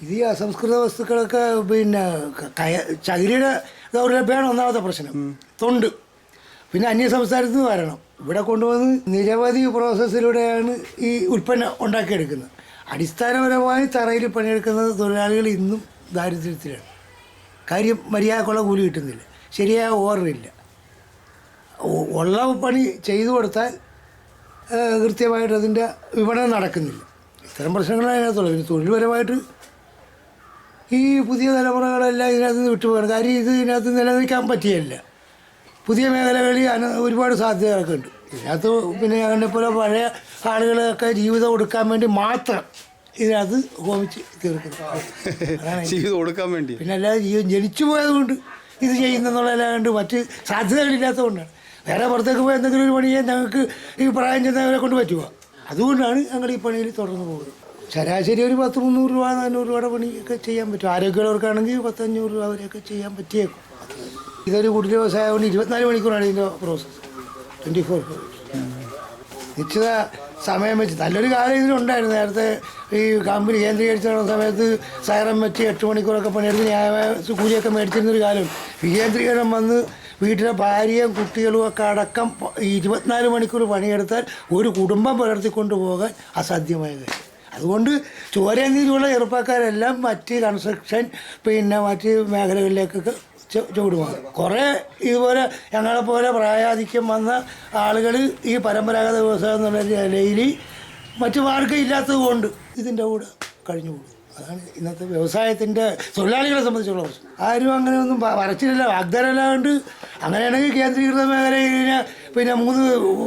ഇത് ഈ അസംസ്കൃത വസ്തുക്കളൊക്കെ പിന്നെ ചകിരിയുടെ ദൗർലഭ്യമാണ് ഒന്നാമത്തെ പ്രശ്നം. തൊണ്ട് പിന്നെ അന്യ സംസ്ഥാനത്ത് നിന്ന് വരണം. ഇവിടെ കൊണ്ടുവന്ന് നിരവധി പ്രോസസ്സിലൂടെയാണ് ഈ ഉൽപ്പന്നം ഉണ്ടാക്കിയെടുക്കുന്നത്. അടിസ്ഥാനപരമായി തറയിൽ പണിയെടുക്കുന്ന തൊഴിലാളികൾ ഇന്നും ദാരിദ്ര്യത്തിലാണ്. കാര്യം മര്യാദക്കുള്ള കൂലി കിട്ടുന്നില്ല, ശരിയായ ഓർഡറില്ല. ഉള്ള പണി ചെയ്തു കൊടുത്താൽ കൃത്യമായിട്ട് അതിൻ്റെ വിപണനം നടക്കുന്നില്ല. ഇത്തരം പ്രശ്നങ്ങളാണ് അതിനകത്തുള്ളത്. പിന്നെ തൊഴിൽപരമായിട്ട് ഈ പുതിയ തലമുറകളെല്ലാം ഇതിനകത്ത് നിന്ന് വിട്ടുപോകണം. കാര്യം ഇതിനകത്ത് നിലനിൽക്കാൻ പറ്റിയല്ല. പുതിയ മേഖലകളിൽ ഒരുപാട് സാധ്യതകളൊക്കെ ഉണ്ട് ഇതിനകത്ത്. പിന്നെ ഞങ്ങളെ പോലെ പഴയ ആളുകളൊക്കെ ജീവിതം കൊടുക്കാൻ വേണ്ടി മാത്രം ഇതിനകത്ത് ഹോമിച്ച് തീർക്കുന്നത്. ജീവിതം കൊടുക്കാൻ വേണ്ടി. പിന്നെ അല്ലാതെ ജനിച്ചു പോയത് കൊണ്ട് ഇത് ചെയ്യുന്നതെന്നുള്ളതല്ലാണ്ട് മറ്റ് സാധ്യതകളില്ലാത്തതുകൊണ്ടാണ്. വേറെ പുറത്തേക്ക് പോയി എന്തെങ്കിലും ഒരു പണി ചെയ്യാൻ ഞങ്ങൾക്ക് ഈ പ്രായം ചെന്നവരെ കൊണ്ട് പറ്റുക. അതുകൊണ്ടാണ് ഞങ്ങൾ ഈ പണിയിൽ തുടർന്ന് പോകുന്നത്. ശരാശരി ഒരു 10-300 രൂപ 400 രൂപയുടെ പണിയൊക്കെ ചെയ്യാൻ പറ്റും. ആരോഗ്യമുള്ളവർക്കാണെങ്കിൽ 10-500 രൂപ വരെയൊക്കെ ചെയ്യാൻ പറ്റിയേക്കും. ഇതൊരു കുടിൽ വ്യവസായമാണ്. 24 മണിക്കൂറാണ് ഇതിൻ്റെ പ്രോസസ്സ്. 24 നിശ്ചിത സമയം വെച്ച് നല്ലൊരു കാലം ഇതിനുണ്ടായിരുന്നു. നേരത്തെ ഈ കമ്പനി കേന്ദ്രീകരിച്ച സമയത്ത് സൈറം വെച്ച് 8 മണിക്കൂറൊക്കെ പണിയെടുത്ത് ന്യായമായ കൂലിയൊക്കെ മേടിച്ചിരുന്നൊരു കാലം. വികേന്ദ്രീകരണം വന്ന് വീട്ടിലെ ഭാര്യയും കുട്ടികളും ഒക്കെ അടക്കം 24 മണിക്കൂർ പണിയെടുത്താൽ ഒരു കുടുംബം പുലർത്തിക്കൊണ്ടു പോകാൻ അസാധ്യമായ കാര്യം. അതുകൊണ്ട് ചോരനീതിയുള്ള ചെറുപ്പക്കാരെല്ലാം മറ്റ് കൺസ്ട്രക്ഷൻ പിന്നെ മറ്റ് മേഖലകളിലേക്കൊക്കെ ചൂടുമാറി. കുറേ ഇതുപോലെ ഞങ്ങളെപ്പോലെ പ്രായാധിക്യം വന്ന ആളുകൾ ഈ പരമ്പരാഗത വ്യവസായം എന്നുള്ള നിലയിൽ മറ്റു മാർഗ്ഗം ഇല്ലാത്തത് കൊണ്ട് ഇതിൻ്റെ കൂടെ കഴിഞ്ഞു പോകും. അതാണ് ഇന്നത്തെ വ്യവസായത്തിൻ്റെ തൊഴിലാളികളെ സംബന്ധിച്ചുള്ള പ്രശ്നം. ആരും അങ്ങനെ ഒന്നും വരച്ചില്ല, വാഗ്ദാനമല്ലാണ്ട്. അങ്ങനെയാണെങ്കിൽ കേന്ദ്രീകൃത മേഖലയിലെ പിന്നെ 3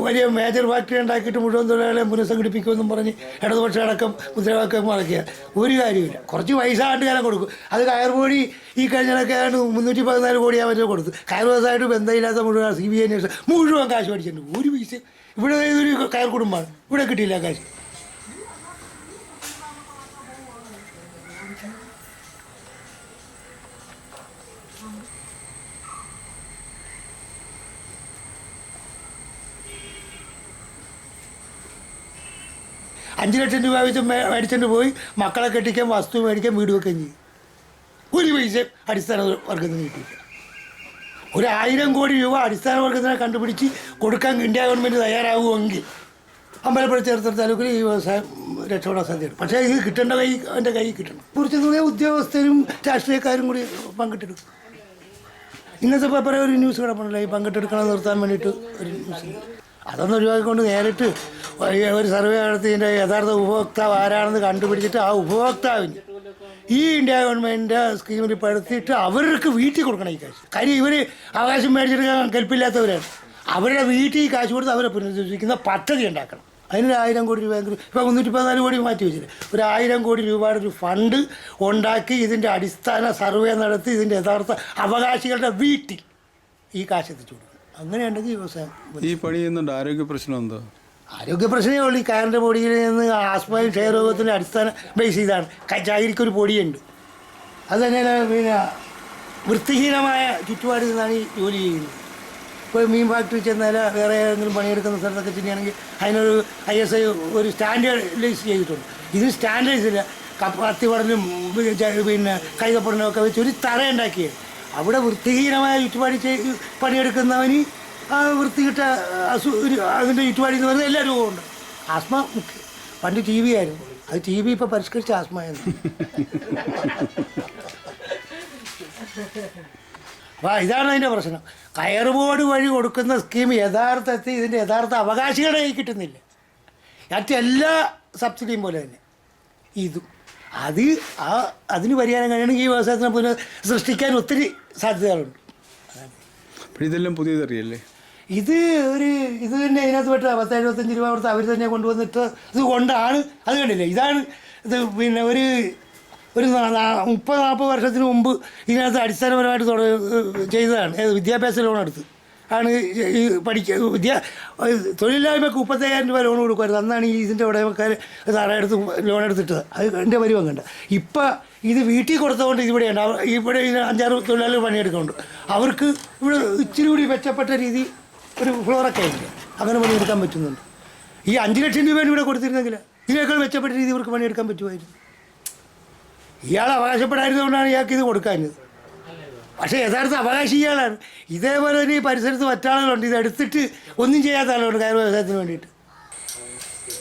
വലിയ മേജർ ഫാക്ടറി ഉണ്ടാക്കിയിട്ട് മുഴുവൻ തൊഴിലാളികളെ പുനഃസംഘടിപ്പിക്കുമെന്നും പറഞ്ഞ് ഇടതുപക്ഷ അടക്കം മുദ്രാവാക്യം മുടക്കിയ ഒരു കാര്യമില്ല. കുറച്ച് പൈസ ആണ്ടുകാലം കൊടുക്കും. അത് കയർപോടി ഈ കഴിഞ്ഞിടയ്ക്ക് ഏതാണ്ട് 314 കോടി അവരെ കൊടുത്തു. കയർ വ്യവസായമായിട്ട് ബന്ധമില്ലാത്ത മുഴുവൻ CBI മുഴുവൻ കാശ് മേടിച്ചിട്ടുണ്ട്. ഒരു പൈസ ഇവിടെ ഒരു കയർ കുടുംബമാണ്, ഇവിടെ കിട്ടിയില്ല കാശ്. $5 ലക്ഷം രൂപ വെച്ച് മേടിച്ചിട്ട് പോയി മക്കളെ കെട്ടിക്കാൻ, വസ്തു മേടിക്കാൻ, വീട് വെക്കുകയും ചെയ്യും. ഒരു പൈസ അടിസ്ഥാന വർഗത്തിന് കിട്ടിയില്ല. 1000 കോടി രൂപ അടിസ്ഥാന വർഗത്തിനെ കണ്ടുപിടിച്ച് കൊടുക്കാൻ ഇന്ത്യ ഗവൺമെൻറ് തയ്യാറാകുമെങ്കിൽ അമ്പലപ്പുഴ ചേർത്തല താലൂക്കിൽ ഈ വ്യവസായം രക്ഷപ്പെടാൻ സാധ്യതയുണ്ട്. പക്ഷേ ഇത് കിട്ടേണ്ട എൻ്റെ കൈ കിട്ടണം. കുറച്ച് കൂടി ഉദ്യോഗസ്ഥരും രാഷ്ട്രീയക്കാരും കൂടി പങ്കിട്ടെടുക്കും. ഇന്നത്തെ പേപ്പറിൽ ഒരു ന്യൂസ് കിടപ്പുണ്ടല്ലോ, ഈ പങ്കിട്ടെടുക്കണം നിർത്താൻ വേണ്ടിയിട്ട് ഒരു ന്യൂസ്. അതൊന്നും ഒഴിവാക്കിക്കൊണ്ട് നേരിട്ട് ഒരു സർവേ നടത്തിയതിൻ്റെ യഥാർത്ഥ ഉപഭോക്താവ് ആരാണെന്ന് കണ്ടുപിടിച്ചിട്ട് ആ ഉപഭോക്താവിന് ഈ ഇന്ത്യ ഗവൺമെൻറ്റിൻ്റെ സ്കീമിൽ പെടുത്തിയിട്ട് അവർക്ക് വീട്ടിൽ കൊടുക്കണം ഈ കാശ്. കാര്യം ഇവർ അവകാശം മേടിച്ചെടുക്കാൻ കെൽപ്പില്ലാത്തവരാണ്. അവരുടെ വീട്ടിൽ ഈ കാശ് കൊടുത്ത് അവരെ പുനരുദ്ധരിക്കുന്ന പദ്ധതി ഉണ്ടാക്കണം. അതിനൊരു 1000 കോടി രൂപയെങ്കിലും, ഇപ്പോൾ 314 കോടി മാറ്റി വെച്ചില്ല, ഒരു 1000 കോടി രൂപയുടെ ഒരു ഫണ്ട് ഉണ്ടാക്കി ഇതിൻ്റെ അടിസ്ഥാന സർവേ നടത്തി ഇതിൻ്റെ യഥാർത്ഥ അവകാശികളുടെ വീട്ടിൽ ഈ കാശ് എത്തിച്ചു കൊടുക്കും. അങ്ങനെയുണ്ടെങ്കിൽ വ്യവസായം. ഈ പണി ചെയ്യുന്നുണ്ട്. ആരോഗ്യ പ്രശ്നം എന്തോ? ആരോഗ്യ പ്രശ്നമേ ഉള്ളൂ. ഈ കയറിൻ്റെ പൊടിയിൽ നിന്ന് ആസ്മയും ക്ഷയരോഗത്തിൻ്റെ അടിസ്ഥാന ബേസ് ചെയ്താണ്. ചകിരിക്കൊരു പൊടിയുണ്ട്. അത് തന്നെയാണ് പിന്നെ വൃത്തിഹീനമായ ചുറ്റുപാടിൽ നിന്നാണ് ഈ ജോലി ചെയ്യുന്നത്. ഇപ്പോൾ മീൻ ഫാക്ടറി ചെന്നാൽ വേറെ ഏതെങ്കിലും പണിയെടുക്കുന്ന സ്ഥലത്തൊക്കെ ചെയ്യുകയാണെങ്കിൽ അതിനൊരു ISI ഒരു സ്റ്റാൻഡേർഡൈസ് ചെയ്തിട്ടുണ്ട്. ഇതിന് സ്റ്റാൻഡേർഡൈസ് ഇല്ല. കത്തിപ്പടലും പിന്നെ കൈതപ്പടലും ഒക്കെ വെച്ച് ഒരു തറ ഉണ്ടാക്കിയത്. അവിടെ വൃത്തിഹീനമായ ചുറ്റുപാടി പണിയെടുക്കുന്നവന് ആ വൃത്തികിട്ട അതിൻ്റെ ചുറ്റുപാടി എന്ന് പറയുന്നത് എല്ലാ രോഗമുണ്ട്. ആസ്മ മുഖ്യം. പണ്ട് TB ആയിരുന്നു. അത് TB ഇപ്പോൾ പരിഷ്കരിച്ച ആസ്മയായിരുന്നു. അപ്പോൾ ഇതാണ് അതിൻ്റെ പ്രശ്നം. കയർ ബോർഡ് വഴി കൊടുക്കുന്ന സ്കീം യഥാർത്ഥത്തിൽ ഇതിൻ്റെ യഥാർത്ഥ അവകാശികളുടെ കയ്യിൽ കിട്ടുന്നില്ല. മറ്റെല്ലാ സബ്സിഡിയും പോലെ തന്നെ ഇതും അതിന് പരിഹാരം കഴിയണമെങ്കിൽ ഈ വ്യവസായത്തിനെ പുനഃ സൃഷ്ടിക്കാൻ ഒത്തിരി സാധ്യതകളുണ്ട്. ഇതെല്ലാം പുതിയതറിയല്ലേ? ഇത് തന്നെ ഇതിനകത്ത് പെട്ട 10-75 രൂപ കൊടുത്ത് അവർ തന്നെ കൊണ്ടുവന്നിട്ട് ഇത് കൊണ്ടാണ്. അത് കണ്ടില്ലേ, ഇതാണ് ഇത്. പിന്നെ ഒരു 30-40 വർഷത്തിന് മുമ്പ് ഇതിനകത്ത് അടിസ്ഥാനപരമായിട്ട് ചെയ്തതാണ്. വിദ്യാഭ്യാസ ലോൺ എടുത്ത് ആണ് ഈ തൊഴിലില്ലായ്മക്ക് 35,000 രൂപ ലോൺ കൊടുക്കുമായിരുന്നു. അന്നാണ് ഈ ഇതിൻ്റെ ഉടമക്കാർ തറയെടുത്ത് ലോൺ എടുത്തിട്ടത്. അത് എൻ്റെ പരിവം കണ്ട. ഇപ്പം ഇത് വീട്ടിൽ കൊടുത്തതുകൊണ്ട് ഇവിടെയുണ്ട്. ഇവിടെ 5-6 തൊഴിലാളികൾ പണിയെടുക്കുന്നുണ്ട്. അവർക്ക് ഇവിടെ ഇച്ചിരി കൂടി മെച്ചപ്പെട്ട രീതി ഒരു ഫ്ലോറൊക്കെ ഉണ്ട്. അങ്ങനെ പണിയെടുക്കാൻ പറ്റുന്നുണ്ട്. ഈ 5 ലക്ഷം രൂപ ഇവിടെ കൊടുത്തിരുന്നെങ്കിൽ ഇതിനേക്കാൾ മെച്ചപ്പെട്ട രീതി ഇവർക്ക് പണിയെടുക്കാൻ പറ്റുമായിരുന്നു. ഇയാൾ അവകാശപ്പെടായിരുന്നുകൊണ്ടാണ് ഇയാൾക്ക് ഇത് കൊടുക്കാഞ്ഞത്. പക്ഷേ യഥാർത്ഥ അവകാശി ഇയാളാണ്. ഇതേപോലെ തന്നെ ഈ പരിസരത്ത് മറ്റാളുകളുണ്ട് ഇതെടുത്തിട്ട് ഒന്നും ചെയ്യാത്ത ആളുകളുണ്ട് കയർ വ്യവസായത്തിന് വേണ്ടിയിട്ട്.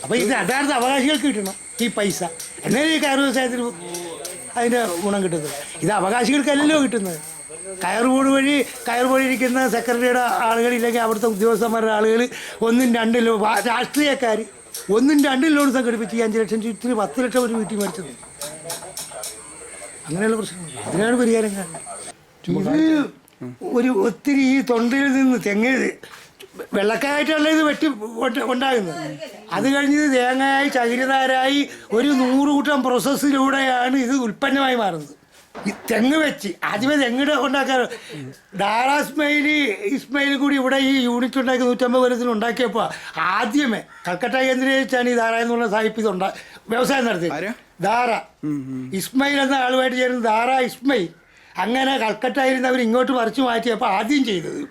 അപ്പോൾ ഇത് യഥാർത്ഥ അവകാശികൾക്ക് കിട്ടണം ഈ പൈസ, എന്നാലും ഈ കയർ വ്യവസായത്തിന് അതിൻ്റെ ഗുണം കിട്ടുന്നത്. ഇത് അവകാശികൾക്കല്ലല്ലോ കിട്ടുന്നത്. കയർ ബോർഡ് വഴി ഇരിക്കുന്ന സെക്രട്ടറിയുടെ ആളുകളില്ലെങ്കിൽ അവിടുത്തെ ഉദ്യോഗസ്ഥന്മാരുടെ ആളുകൾ 1-2 ലോൺ, രാഷ്ട്രീയക്കാർ 1-2 ലോൺ സംഘടിപ്പിച്ച് 5 ലക്ഷം ഇത്തിരി 10 ലക്ഷം ഒരു വീട്ടിൽ മേടിച്ചത്. അങ്ങനെയുള്ള പ്രശ്നങ്ങൾ, അതിനാണ് പരിഹാരം കാണുന്നത്. ഇത് ഒത്തിരി ഈ തൊണ്ടിൽ നിന്ന് തെങ്ങ് വെള്ളക്കായിട്ടുള്ള ഇത് വെട്ടി ഉണ്ടാകുന്നത്. അത് കഴിഞ്ഞ് തേങ്ങയായി ചകിരിനാരായി ഒരു 100 കൂട്ടം പ്രോസസ്സിലൂടെയാണ് ഇത് ഉൽപ്പന്നമായി മാറുന്നത്. ഈ തെങ്ങ് വെച്ച് ആദ്യമേ തെങ്ങിടെ ഉണ്ടാക്കാൻ ഡാറാ ഇസ്മയിൽ കൂടി ഇവിടെ ഈ യൂണിറ്റ് ഉണ്ടാക്കി 150 കൊല്ലത്തിന് ഉണ്ടാക്കിയപ്പോൾ ആദ്യമേ കൽക്കട്ട കേന്ദ്രീകരിച്ചാണ് ഈ ധാര എന്നുള്ള സാഹിബ് ഇത് വ്യവസായം നടത്തിയത്. ധാര ഇസ്മയിൽ എന്ന ആളുമായിട്ട് ചേർന്ന് ധാരാ ഇസ്മയിൽ അങ്ങനെ കൽക്കട്ടയിരുന്നവർ ഇങ്ങോട്ട് പറിച്ചു മാറ്റിയപ്പോൾ ആദ്യം ചെയ്തത്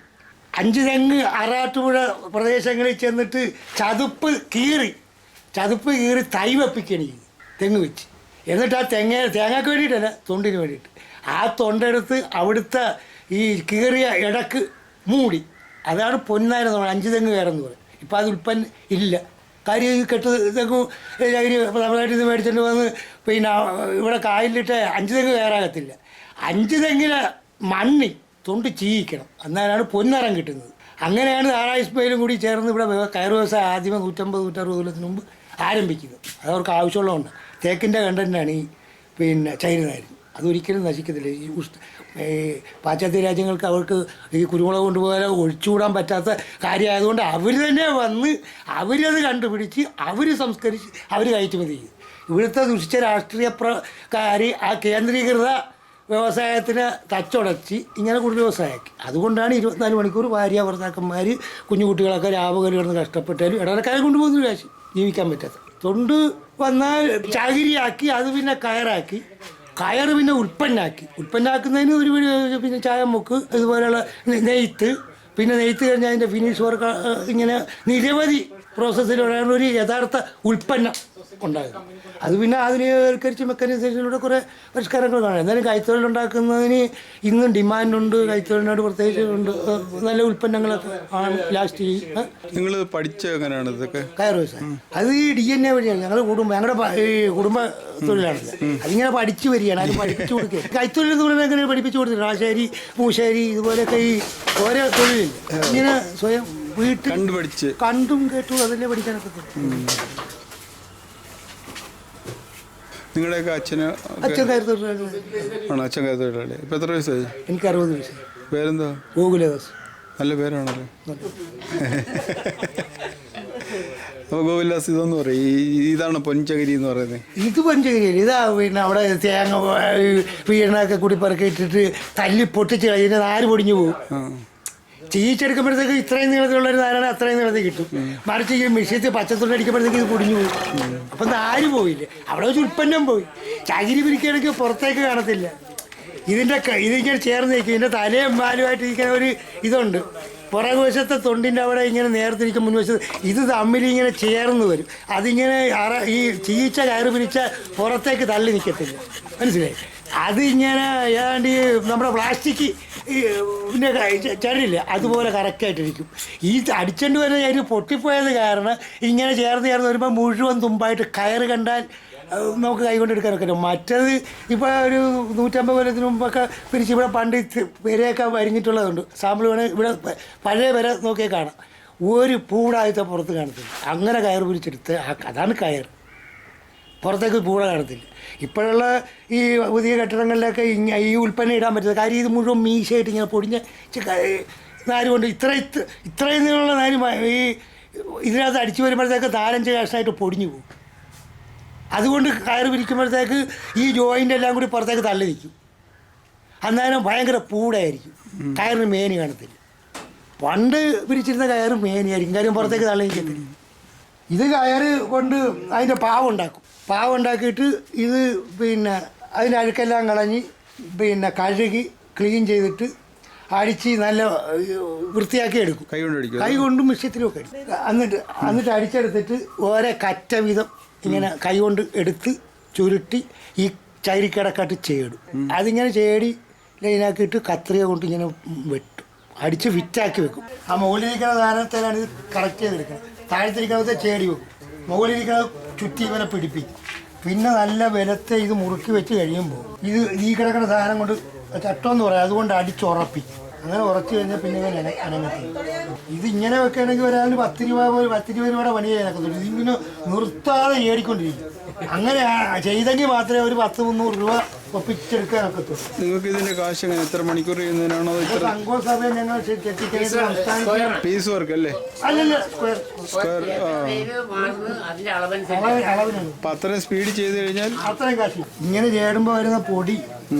5 തെങ്ങ് ആറാട്ടുപുഴ പ്രദേശങ്ങളിൽ ചെന്നിട്ട് ചതുപ്പ് കീറി തൈ വെപ്പിക്കണി തെങ്ങ് വെച്ച്. എന്നിട്ട് ആ തേങ്ങയ്ക്ക് വേണ്ടിയിട്ടല്ല, തൊണ്ടിന് വേണ്ടിയിട്ട് ആ തൊണ്ടെടുത്ത് അവിടുത്തെ ഈ കീറിയ ഇടക്ക് മൂടി, അതാണ് പൊന്നാരെന്ന് പറയുന്നത്. 5 തെങ്ങ് കയറെന്ന് പറയും. ഇപ്പം അത് ഉൽപ്പന്നം ഇല്ല. കാര്യം ഈ കെട്ട് തെങ്ങും ചകിരി തമിഴ്നാട്ടിൽ നിന്ന് മേടിച്ചിട്ട് വന്ന് പിന്നെ ഇവിടെ കായലിലിട്ട് 5 തെങ്ങ് കയറാകത്തില്ല. 5 തെങ്ങിന് മണ്ണി തൊണ്ട് ചീയിക്കണം, എന്നാലാണ് പൊന്നറം കിട്ടുന്നത്. അങ്ങനെയാണ് ധാരാ ഇസ്മയിലും കൂടി ചേർന്ന് ഇവിടെ കയർ വ്യവസായം ആദ്യമേ 150-160 കൊല്ലത്തിന് മുമ്പ് ആരംഭിക്കുന്നത്. അതവർക്ക് ആവശ്യമുള്ളതുകൊണ്ട് തേക്കിൻ്റെ കണ്ടൻ്റാണ് ഈ പിന്നെ ചൈനനാര്. അതൊരിക്കലും നശിക്കത്തില്ല. ഈ പാശ്ചാത്യ രാജ്യങ്ങൾക്ക് അവർക്ക് ഈ കുരുമുളക് കൊണ്ടുപോയാൽ ഒഴിച്ചുകൂടാൻ പറ്റാത്ത കാര്യമായതുകൊണ്ട് അവർ തന്നെ വന്ന് അവരത് കണ്ടുപിടിച്ച് അവർ സംസ്കരിച്ച് അവർ കയറ്റുമതി ചെയ്യും. ഇവിടുത്തെ ദുഷിച്ച രാഷ്ട്രീയക്കാർ ആ കേന്ദ്രീകൃത വ്യവസായത്തിന് തച്ചുടച്ച് ഇങ്ങനെ കുടുംബ വ്യവസായമാക്കി. അതുകൊണ്ടാണ് 24 മണിക്കൂർ ഭാര്യ ഭർത്താക്കന്മാർ കുഞ്ഞുകുട്ടികളൊക്കെ രാവുകൽ കിടന്ന് കഷ്ടപ്പെട്ടാലും ഇടനക്കാരെ കൊണ്ടുപോകുന്ന കാശ് ജീവിക്കാൻ പറ്റാത്ത. തൊണ്ട് വന്നാൽ ചകിരിയാക്കി, അത് പിന്നെ കയറാക്കി, കയറ് പിന്നെ ഉൽപ്പന്നാക്കുന്നതിന് ഒരു പിന്നെ ചായമുക്ക്, ഇതുപോലെയുള്ള നെയ്ത്ത്, പിന്നെ നെയ്ത്ത് കഴിഞ്ഞാൽ അതിൻ്റെ ഫിനിഷ് വർക്ക്, ഇങ്ങനെ നിരവധി പ്രോസസ്സിലൂടെയാണ് ഒരു യഥാർത്ഥ ഉൽപ്പന്നം ഉണ്ടാകുന്നത്. അത് പിന്നെ ആധുനികവൽക്കരിച്ച് മെക്കാനൈസേഷനിലൂടെ കുറേ പരിഷ്കാരങ്ങൾ കാണാം. എന്നാലും കൈത്തൊഴിലുണ്ടാക്കുന്നതിന് ഇന്നും ഡിമാൻഡുണ്ട്. കൈത്തൊഴിലിനോട് പ്രത്യേകിച്ച് ഉണ്ട്. നല്ല ഉൽപ്പന്നങ്ങളൊക്കെ ആണ് ലാസ്റ്റ് ചെയ്യും. നിങ്ങൾ പഠിച്ച എങ്ങനെയാണ് ഇതൊക്കെ കയർ വ്യവസായം? അത് ഈ DNA വഴിയാണ്. ഞങ്ങളുടെ കുടുംബ തൊഴിലാണല്ലോ. അതിങ്ങനെ പഠിച്ചു വരികയാണ്. അത് പഠിപ്പിച്ചു കൊടുക്കുക. കൈത്തൊഴിൽ എന്ന് പറയുന്നത് എങ്ങനെ പഠിപ്പിച്ചു കൊടുത്തിട്ടുണ്ട്. ആശാരി, പൂശാരി, ഇതുപോലെയൊക്കെ ഈ ഓരോ തൊഴിലില്ല. ഇങ്ങനെ സ്വയം വീട്ടിൽ കണ്ടും കേട്ടും അതല്ലേ പഠിക്കാനൊക്കെ. നിങ്ങളുടെയൊക്കെ അച്ഛൻ കയർ തൊഴിലാളി ആണോ? അച്ഛൻ കയർ തൊഴിലാളി. ഇപ്പം എത്ര വയസ്സായി? എനിക്ക് 60 വയസ്സായി. പേരെന്താ? ഗോകുലദാസ്. നല്ല പേരാണല്ലോ. അപ്പോൾ ഗോകുലദാസ് ഇതെന്ന് പറയും, ഇതാണ് പൊൻചകിരി എന്ന് പറയുന്നത്. ഇത് പൊൻചകിരി. ഇതാ പിന്നെ അവിടെ തേങ്ങ വീണൊക്കെ കൂടി പറക്കിയിട്ടിട്ട് തല്ലി പൊട്ടിച്ച് കഴിഞ്ഞാൽ നാര് പൊടിഞ്ഞു പോകും. ചീച്ചെടുക്കുമ്പോഴത്തേക്ക് ഇത്രയും നീളത്തിലുള്ളൊരു നാരാണ് അത്രയും നീളത്തിൽ കിട്ടും. മറിച്ച് ഈ മിഷ്യത്തിൽ പച്ചത്തുള്ളി അടിക്കുമ്പോഴത്തേക്ക് ഇത് പൊടിഞ്ഞു പോകും. അപ്പം നാര് പോയില്ലേ, അവിടെ വെച്ച് ഉൽപ്പന്നം പോയി. ചകിരി പിരിക്കുകയാണെങ്കിൽ പുറത്തേക്ക് കാണത്തില്ല. ഇതിങ്ങനെ ചേർന്ന് നിൽക്കും. ഇതിൻ്റെ തലയും പാലുമായിട്ട് ഇരിക്കുന്ന ഒരു ഇതുണ്ട്. പുറകു വശത്തെ തൊണ്ടിൻ്റെ അവിടെ ഇങ്ങനെ നേർത്തിരിക്കും. മുൻവശത്ത് ഇത് തമ്മിൽ ഇങ്ങനെ ചേർന്ന് വരും. അതിങ്ങനെ ഈ ചീച്ച കയറ് പിരിച്ച പുറത്തേക്ക് തള്ളി നിൽക്കത്തില്ല. മനസ്സിലായി? അതിങ്ങനെ ഏതാണ്ട് ഈ നമ്മുടെ പ്ലാസ്റ്റിക് പിന്നെ ചരില്ല അതുപോലെ കറക്റ്റായിട്ടിരിക്കും. ഈ അടിച്ചോണ്ട് വരുന്ന കയറ് പൊട്ടിപ്പോയത് കാരണം ഇങ്ങനെ ചേർന്ന് വരുമ്പോൾ മുഴുവൻ തുമ്പായിട്ട് കയറ് കണ്ടാൽ നമുക്ക് കൈകൊണ്ട് എടുക്കാനൊക്കെ പറ്റും. മറ്റത് ഇപ്പോൾ ഒരു 150 കൊല്ലത്തിന് മുമ്പൊക്കെ പിരിച്ച് ഇവിടെ പണ്ട് പെരയൊക്കെ വരിഞ്ഞിട്ടുള്ളതുണ്ട്. സാമ്പിൾ വേണേൽ ഇവിടെ പഴയ പെര നോക്കിയാൽ കാണാം. ഒരു പൂടായത്തെ പുറത്ത് കാണത്തില്ല. അങ്ങനെ കയർ പിരിച്ചെടുത്ത് അതാണ് കയർ. പുറത്തേക്ക് പൂട കാണത്തില്ല. ഇപ്പോഴുള്ള ഈ പുതിയ കെട്ടിടങ്ങളിലൊക്കെ ഈ ഉൽപ്പന്നം ഇടാൻ പറ്റുന്നത് കാര്യം ഇത് മുഴുവൻ മീശയായിട്ട് ഇങ്ങനെ പൊടിഞ്ഞ നാര് കൊണ്ട് ഇത്രയും നീളമുള്ള നാര് ഈ ഇതിനകത്ത് അടിച്ചു വരുമ്പോഴത്തേക്ക് 4-5 കഷ്ണമായിട്ട് പൊടിഞ്ഞു പോകും. അതുകൊണ്ട് കയർ പിരിക്കുമ്പോഴത്തേക്ക് ഈ ജോയിൻ്റ് എല്ലാം കൂടി പുറത്തേക്ക് തള്ളി നിൽക്കും. അന്നേരം ഭയങ്കര പൂടായിരിക്കും. കയറിന് മേനി കാണത്തില്ല. പണ്ട് പിരിച്ചിരുന്ന കയറ് മേനിയായിരിക്കും. കാര്യം പുറത്തേക്ക് തള്ളി നിൽക്കത്തില്ല. ഇത് കയറ് കൊണ്ട് അതിൻ്റെ പാവം ഉണ്ടാക്കിയിട്ട് ഇത് പിന്നെ അതിൻ്റെ അഴുക്കെല്ലാം കളഞ്ഞ് പിന്നെ കഴുകി ക്ലീൻ ചെയ്തിട്ട് അടിച്ച് നല്ല വൃത്തിയാക്കി എടുക്കും. കൈ കൊണ്ടും മിഷ്യത്തിലും ഒക്കെ അടിക്കും. എന്നിട്ട് അടിച്ചെടുത്തിട്ട് ഓരോ കറ്റ വീതം ഇങ്ങനെ കൈ കൊണ്ട് എടുത്ത് ചുരുട്ടി ഈ ചകിരിക്കടക്കാട്ട് ചേടും. അതിങ്ങനെ ചേടി ലൈനാക്കിയിട്ട് കത്രിക കൊണ്ട് ഇങ്ങനെ വെട്ടും, അടിച്ച് ഫിറ്റാക്കി വെക്കും. ആ മുകളിലിരിക്കുന്ന സാധനത്തിലാണ് ഇത് കറക്റ്റ് ചെയ്തെടുക്കുന്നത്. താഴത്തിരിക്കുന്നത് ചേടി വെക്കും, മുകളിലിരിക്കുന്നത് ചുറ്റി ഇവനെ പിടിപ്പിക്കും. പിന്നെ നല്ല ബലത്തെ ഇത് മുറുക്കി വെച്ച് കഴിയുമ്പോൾ ഇത് ഈ കിടക്കുന്ന സാധനം കൊണ്ട് ചട്ടമെന്ന് പറയാം, അതുകൊണ്ട് അടിച്ചുറപ്പിക്കും. അങ്ങനെ ഉറച്ചു കഴിഞ്ഞാൽ പിന്നെ ഇവൻ അനങ്ങത്തി. ഇതിങ്ങനെ വെക്കുകയാണെങ്കിൽ ഒരാളിന് 10 രൂപയുടെ പണി ചെയ്യാനൊക്കത്തുള്ളൂ. ഇതിങ്ങനെ നിർത്താതെ ഏടിക്കൊണ്ടിരിക്കും. അങ്ങനെ ചെയ്തെങ്കിൽ മാത്രമേ ഒരു 200-300 രൂപ ഒപ്പിച്ചെടുക്കാനൊക്കത്തുള്ളൂ. നിങ്ങൾക്ക് ഇതിന്റെ കാശ് എങ്ങനെ, എത്ര മണിക്കൂർ ചെയ്യുന്നതിനാണോ? സംഘവും സഭയും ഞങ്ങൾ പീസ് വർക്ക് അല്ലേ? അല്ലല്ല, സ്ക്വയർ അളവിനാണ്. അപ്പൊ അത്രയും സ്പീഡ് ചെയ്ത് കഴിഞ്ഞാൽ അത്രയും കാശ്. ഇങ്ങനെ ചേടുമ്പോൾ വരുന്ന പൊടി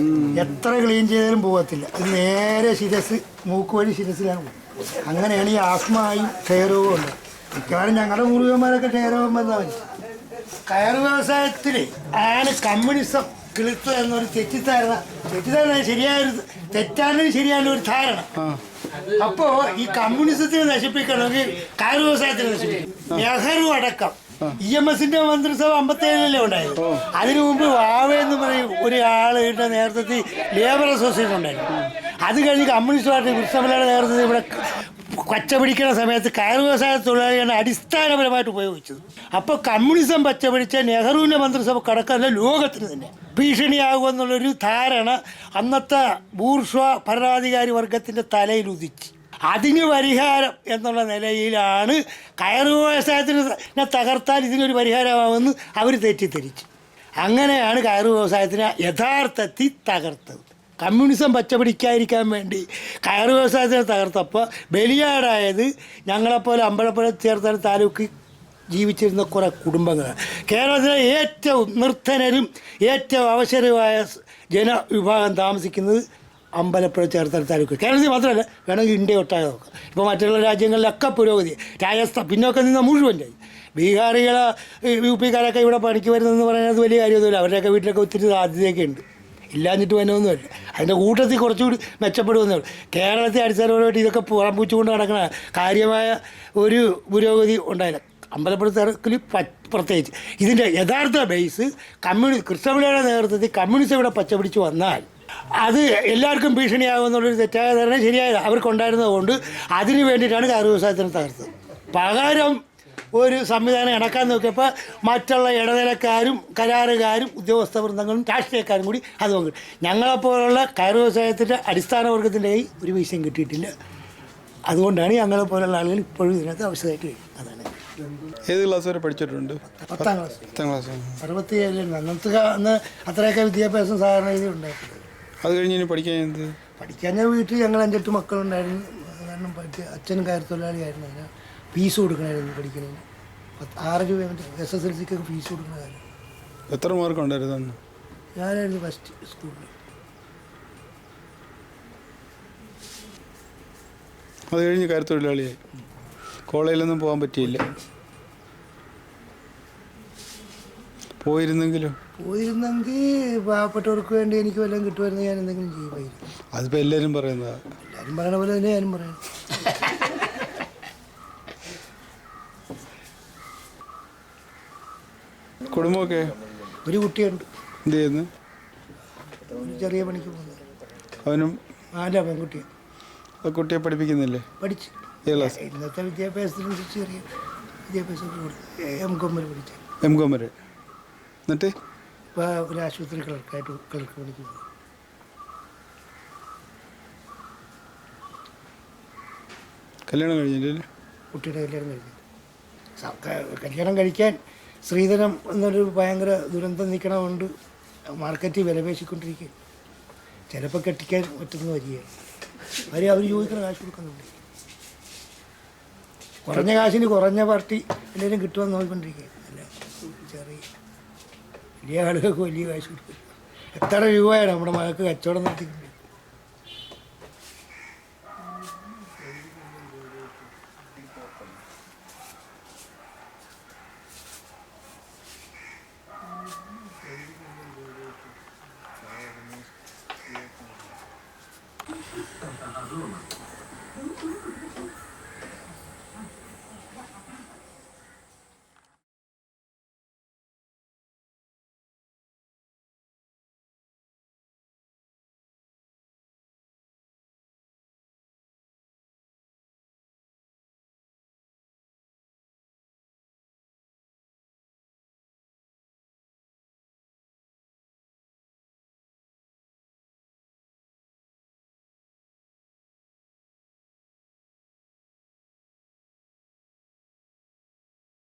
എത്ര ക്ലീൻ ചെയ്താലും പോകത്തില്ല. ഇത് നേരെ ശിരസ്, മൂക്ക് വഴി ശിരസിലാണ് പോകും. അങ്ങനെയാണ് ഈ ആസ്മയും ക്ഷയരോഗവും ഉണ്ട്. മിക്കവാറും ഞങ്ങളുടെ പൂർവികന്മാരൊക്കെ ക്ഷയരോഗം വന്നാൽ മതി. കയർ വ്യവസായത്തിൽ ആണ് കമ്മ്യൂണിസം കിളുത്ത എന്നൊരു തെറ്റിദ്ധാരണ ശരിയായൊരു തെറ്റാണെങ്കിൽ ശരിയായ ഒരു ധാരണ. അപ്പോ ഈ കമ്മ്യൂണിസത്തിനെ നശിപ്പിക്കണമെങ്കിൽ കയർ വ്യവസായത്തിനെ നശിപ്പിക്കും. നെഹ്റു അടക്കം EMSന്റെ മന്ത്രിസഭ 57-ലല്ലേ ഉണ്ടായത്. അതിനു മുമ്പ് വാവേ എന്ന് പറയും ഒരാളുടെ നേതൃത്വത്തിൽ ലേബർ അസോസിയേഷൻ ഉണ്ടായിരുന്നു. അത് കഴിഞ്ഞ് കമ്മ്യൂണിസ്റ്റ് പാർട്ടി കൃഷ്ണപിള്ളയുടെ നേതൃത്വത്തിൽ ഇവിടെ പച്ചപിടിക്കുന്ന സമയത്ത് കയർ വ്യവസായ തൊഴിലാളിയാണ് അടിസ്ഥാനപരമായിട്ട് ഉപയോഗിച്ചത്. അപ്പോൾ കമ്മ്യൂണിസം പച്ചപിടിച്ച നെഹ്റുവിൻ്റെ മന്ത്രിസഭ കടക്കാതെ ലോകത്തിന് തന്നെ ഭീഷണിയാകുമെന്നുള്ളൊരു ധാരണ അന്നത്തെ ബൂർഷ്വാ ഭരണാധികാരി വർഗത്തിൻ്റെ തലയിൽ ഉദിച്ച് അതിന് പരിഹാരം എന്നുള്ള നിലയിലാണ് കയർ വ്യവസായത്തിനെ തകർത്താൽ ഇതിനൊരു പരിഹാരമാകുമെന്ന് അവർ തെറ്റിദ്ധരിച്ചു. അങ്ങനെയാണ് കയർ വ്യവസായത്തിനെ യഥാർത്ഥത്തിൽ തകർത്തത്. കമ്മ്യൂണിസം പച്ചപിടിക്കാതിരിക്കാൻ വേണ്ടി കയർ വ്യവസായത്തിനെ തകർത്തപ്പോൾ ബലിയാടായത് ഞങ്ങളെപ്പോലെ അമ്പലപ്പുഴ ചേർത്തല താലൂക്കിൽ ജീവിച്ചിരുന്ന കുറേ കുടുംബങ്ങളാണ്. കേരളത്തിലെ ഏറ്റവും നിർധനരും ഏറ്റവും അവശരമായ ജനവിഭാഗം താമസിക്കുന്നത് അമ്പലപ്പുഴ ചേർത്തല താലൂക്ക്. കേരളത്തിൽ മാത്രമല്ല, വേണമെങ്കിൽ ഇന്ത്യ ഒട്ടാകെ നോക്കാം. ഇപ്പോൾ മറ്റുള്ള രാജ്യങ്ങളിലൊക്കെ പുരോഗതി, രാജസ്ഥാൻ പിന്നോക്കം നിന്ന് മുഴുവൻ രാജ്യം. ബീഹാറികൾ UP കാരൊക്കെ ഇവിടെ പണിക്ക് വരുന്നതെന്ന് പറയുന്നത് വലിയ കാര്യമൊന്നുമില്ല. അവരുടെയൊക്കെ വീട്ടിലൊക്കെ ഒത്തിരി സാധ്യതയൊക്കെ ഉണ്ട്, ഇല്ലാഞ്ഞിട്ട് വന്നൊന്നുമല്ല. അതിൻ്റെ കൂട്ടത്തിൽ കുറച്ചുകൂടി മെച്ചപ്പെടുമെന്നേ ഉള്ളൂ. കേരളത്തെ അടിസ്ഥാനപരമായിട്ട് ഇതൊക്കെ പുറംപൂച്ചുകൊണ്ട് നടക്കണ കാര്യമായ ഒരു പുരോഗതി ഉണ്ടായില്ല. അമ്പലപ്പുഴ തെരക്കിൽ പ്രത്യേകിച്ച് ഇതിൻ്റെ യഥാർത്ഥ ബേസ് കൃഷ്ണപിള്ളയുടെ നേതൃത്വത്തിൽ കമ്മ്യൂണിസം ഇവിടെ പച്ചപിടിച്ച് വന്നാൽ അത് എല്ലാവർക്കും ഭീഷണിയാകുമെന്നുള്ളൊരു തെറ്റായ ധാരണ ശരിയായത് അവർക്കുണ്ടായിരുന്നതുകൊണ്ട് അതിന് വേണ്ടിയിട്ടാണ് കയർ വ്യവസായത്തിന് തകർത്തത്. പകരം ഒരു സംവിധാനം ഇണക്കാൻ നോക്കിയപ്പോൾ മറ്റുള്ള ഇടനിലക്കാരും കരാറുകാരും ഉദ്യോഗസ്ഥ വൃന്ദങ്ങളും രാഷ്ട്രീയക്കാരും കൂടി അത് പങ്കിട്ടു. ഞങ്ങളെപ്പോലുള്ള കയർ വ്യവസായത്തിൻ്റെ അടിസ്ഥാന വർഗത്തിൻ്റെ കൈ ഒരു വിഷയം കിട്ടിയിട്ടില്ല. അതുകൊണ്ടാണ് ഞങ്ങളെപ്പോലുള്ള ആളുകൾ ഇപ്പോഴും ഇതിനകത്ത് ആവശ്യമായിട്ട് കഴിയും. അതാണ്. ഏത് ക്ലാസ് വരെ പഠിച്ചിട്ടുണ്ട്? 10ാം ക്ലാസ്. 67 അന്ന് അത്രയൊക്കെ വിദ്യാഭ്യാസം സാധാരണ രീതിയിൽ ഉണ്ടായിട്ടുണ്ട്. അത് കഴിഞ്ഞ് ഇനി പഠിക്കാൻ ഞാൻ വീട്ടിൽ ഞങ്ങൾ 5-8 മക്കളുണ്ടായിരുന്നു. കാരണം അച്ഛനും കയർ തൊഴിലാളിയായിരുന്നു. അതിന് ഫീസ് കൊടുക്കണമായിരുന്നു പഠിക്കണതിന്. 6 രൂപ SSLCക്കൊക്കെ ഫീസ് കൊടുക്കുന്ന കാര്യം. എത്ര മാർക്ക് ഉണ്ടായിരുന്നു? ഞാനായിരുന്നു ഫസ്റ്റ് സ്കൂളിൽ. അത് കഴിഞ്ഞ് കയർ തൊഴിലാളിയായി. കോളേജിലൊന്നും പോകാൻ പറ്റിയില്ല. പോയിരുന്നെങ്കിൽ പാവപ്പെട്ടവർക്ക് വേണ്ടി എനിക്ക് വല്ലതും കിട്ടുമായിരുന്നു, ഞാൻ എന്തെങ്കിലും ചെയ്യുമായിരുന്നു. അതിപ്പോൾ എല്ലാവരും പറയുന്നതാണ്. എല്ലാവരും പറയണ പോലെ തന്നെ ഞാനും പറയാം. കുടുംബമൊക്കെ? ഒരു കുട്ടിയുണ്ട്. എന്ത് ചെയ്യുന്നു? ഒരു ചെറിയ പണിക്ക് പോകുന്നത്. അവനും? അല്ല, പെൺകുട്ടിയാണ്. ആ കുട്ടിയെ പഠിപ്പിക്കുന്നില്ലേ? പഠിച്ച് ഇന്നത്തെ വിദ്യാഭ്യാസത്തിനനുസരിച്ച് ചെറിയ വിദ്യാഭ്യാസമൊക്കെ കൊടുത്തു. M.Com വരെ പഠിച്ചു. M.Com വരെ. എന്നിട്ട് ഇപ്പോൾ ഒരു ആശുപത്രി ക്ലർക്ക് പണിക്ക് പോകും. കല്യാണം കഴിഞ്ഞില്ലേ? കുട്ടിയുടെ കല്യാണം കഴിഞ്ഞു. കല്യാണം കഴിക്കാൻ സ്ത്രീധനം എന്നൊരു ഭയങ്കര ദുരന്തം നിൽക്കണമുണ്ട്. മാർക്കറ്റിൽ വിലപേശിക്കൊണ്ടിരിക്കുക. ചിലപ്പോൾ കെട്ടിക്കാൻ പറ്റുന്ന വരികയാണ്. അവർ ചോദിക്കുന്ന കാശ് കൊടുക്കുന്നുണ്ട്. കുറഞ്ഞ കാശിന് കുറഞ്ഞ പാർട്ടി എല്ലാവരും കിട്ടുമെന്ന് നോക്കിക്കൊണ്ടിരിക്കുക. അല്ല, വലിയ ആളുകൾക്ക് വലിയ കാശ് കൊടുക്കും. എത്ര രൂപയാണ് നമ്മുടെ മകൾക്ക് കച്ചവടം നടത്തി